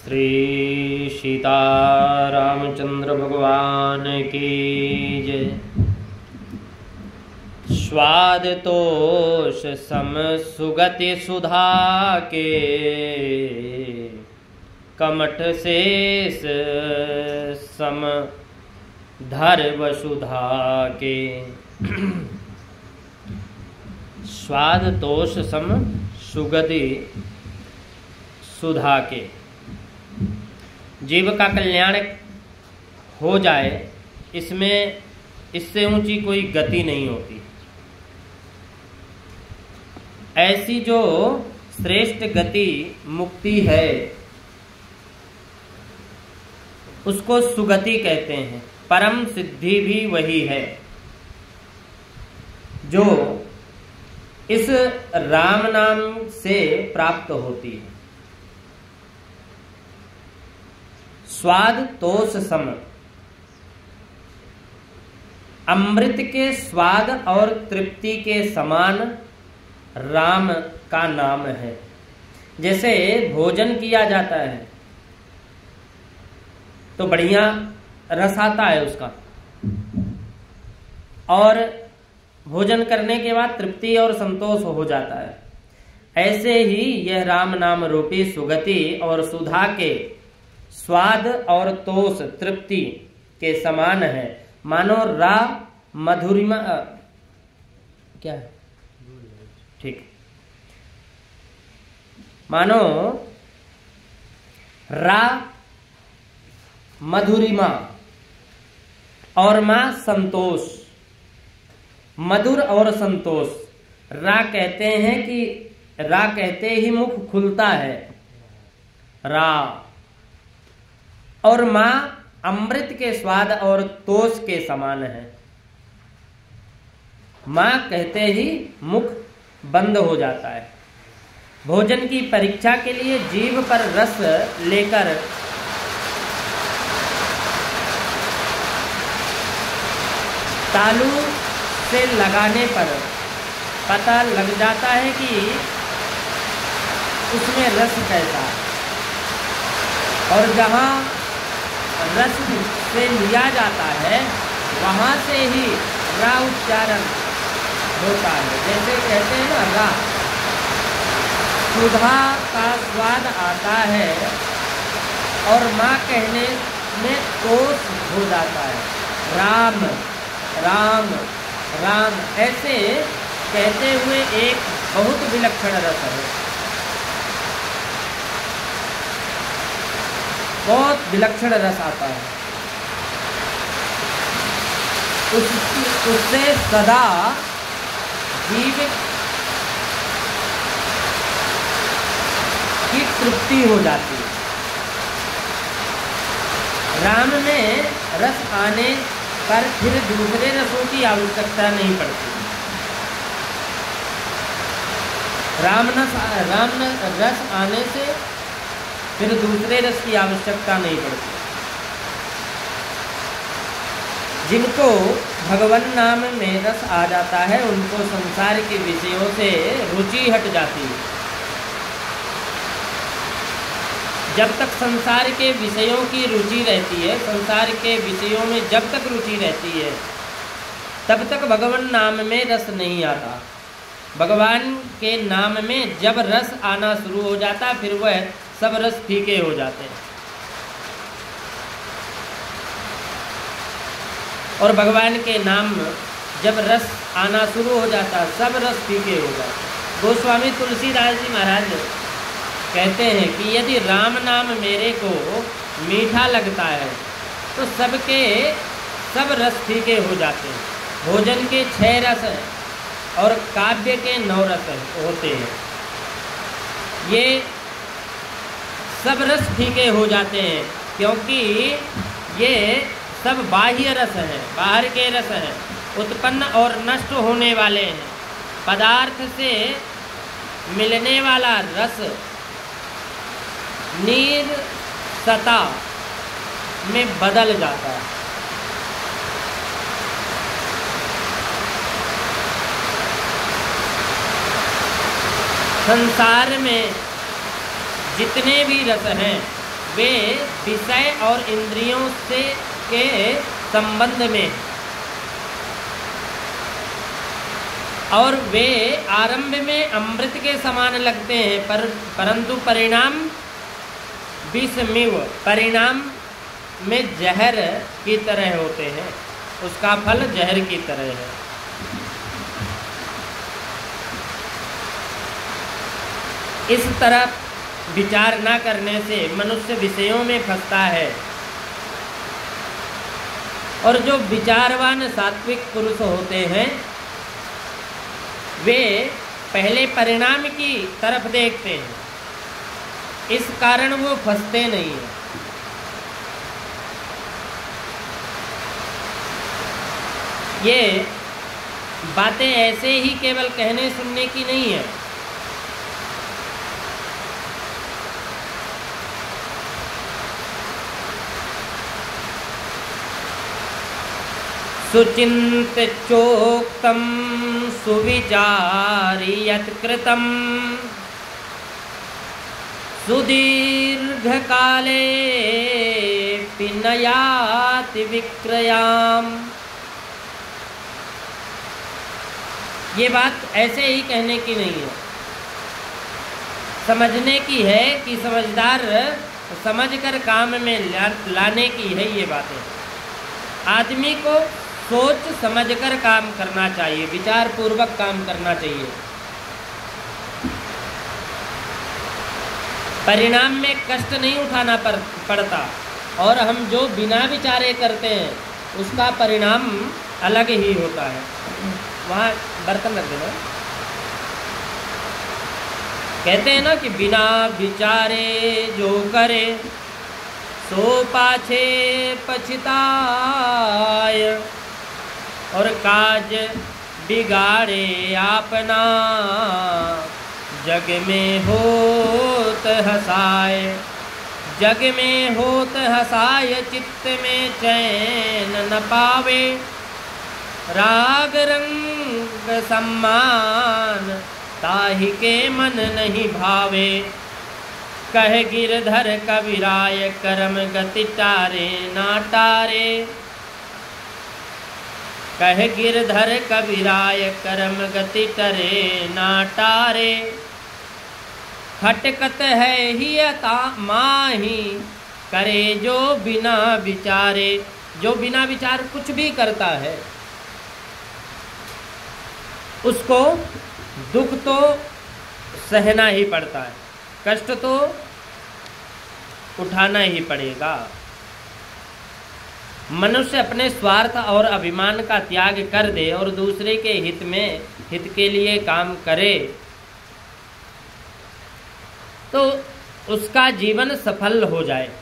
श्री सीतारामचंद्र भगवान की जय। स्वाद तोष सम सुगति सुधा के, कमठ शेष सम धर वसुधा के। स्वाद तोष सम सुगति सुधा के। जीव का कल्याण हो जाए, इसमें इससे ऊंची कोई गति नहीं होती। ऐसी जो श्रेष्ठ गति मुक्ति है उसको सुगति कहते हैं। परम सिद्धि भी वही है जो इस राम नाम से प्राप्त होती है। स्वाद तोष सम, अमृत के स्वाद और तृप्ति के समान राम का नाम है। जैसे भोजन किया जाता है तो बढ़िया रस आता है उसका, और भोजन करने के बाद तृप्ति और संतोष हो जाता है। ऐसे ही यह राम नाम रूपी सुगति और सुधा के स्वाद और तोष तृप्ति के समान है। मानो रा मधुरिमा, क्या है ठीक, मानो रा मधुरिमा और मां संतोष। मधुर और संतोष। रा कहते हैं कि रा कहते ही मुख खुलता है, रा। और मां अमृत के स्वाद और तोष के समान है। मां कहते ही मुख बंद हो जाता है। भोजन की परीक्षा के लिए जीभ पर रस लेकर तालू से लगाने पर पता लग जाता है कि उसमें रस कैसा है, और जहाँ रस से लिया जाता है वहाँ से ही रा उच्चारण होता है। जैसे कहते हैं ना, रा सुधा का स्वाद आता है और माँ कहने में तोष हो जाता है। राम राम राम ऐसे कहते हुए एक बहुत विलक्षण रस है, बहुत विलक्षण रस आता है। उससे सदा जीव की तृप्ति हो जाती है। राम में रस आने पर फिर दूसरे रसों की आवश्यकता नहीं पड़ती। राम रस आने से फिर दूसरे रस की आवश्यकता नहीं पड़ती। जिनको भगवान नाम में रस आ जाता है उनको संसार के विषयों से रुचि हट जाती है। जब तक संसार के विषयों की रुचि रहती है, संसार के विषयों में जब तक रुचि रहती है तब तक भगवान नाम में रस नहीं आता। भगवान के नाम में जब रस आना शुरू हो जाता फिर वह सब रस फीके हो जाते हैं। और भगवान के नाम में जब रस आना शुरू हो जाता सब रस फीके हो जाते। गोस्वामी तुलसीदास जी महाराज कहते हैं कि यदि राम नाम मेरे को मीठा लगता है तो सबके सब रस फीके हो जाते हैं। भोजन के 6 रस हैं और काव्य के 9 रस होते हैं। ये सब रस फीके हो जाते हैं क्योंकि ये सब बाह्य रस हैं, बाहर के रस हैं, उत्पन्न और नष्ट होने वाले हैं। पदार्थ से मिलने वाला रस नीर सता में बदल जाता है। संसार में जितने भी रस हैं वे विषय और इंद्रियों से के संबंध में, और वे आरंभ में अमृत के समान लगते हैं, परंतु परिणाम विषमिव, परिणाम में जहर की तरह होते हैं, उसका फल जहर की तरह है। इस तरह विचार न करने से मनुष्य विषयों में फंसता है, और जो विचारवान सात्विक पुरुष होते हैं वे पहले परिणाम की तरफ देखते हैं, इस कारण वो फंसते नहीं हैं। ये बातें ऐसे ही केवल कहने सुनने की नहीं है। सुचिंत चोक्तम सुविचारी यत्कृतम सुदीर्घ काले पिनयाति विक्रयाम। ये बात ऐसे ही कहने की नहीं है, समझने की है कि समझदार समझकर काम में लाने की है। ये बातें आदमी को सोच समझकर काम करना चाहिए, विचार पूर्वक काम करना चाहिए। परिणाम में कष्ट नहीं उठाना पड़ता, और हम जो बिना विचारे करते हैं उसका परिणाम अलग ही होता है। वहाँ बर्तन रख देना। कहते हैं ना कि बिना विचारे जो करे सो पाछे पछताय, और काज बिगाड़े आपना जग में होत हसाय। जग में होत हसाय चित्त में चैन न पावे, राग रंग सम्मान ताहि के मन नहीं भावे। कह गिरधर कबीराय करम गति टारे ना टारे। कह गिरधर कबीराय करम गति टरे ना टारे। खटकत है ही माही करे जो बिना विचारे। जो बिना विचार कुछ भी करता है उसको दुख तो सहना ही पड़ता है, कष्ट तो उठाना ही पड़ेगा। मनुष्य अपने स्वार्थ और अभिमान का त्याग कर दे और दूसरे के हित के लिए काम करे तो उसका जीवन सफल हो जाएगा।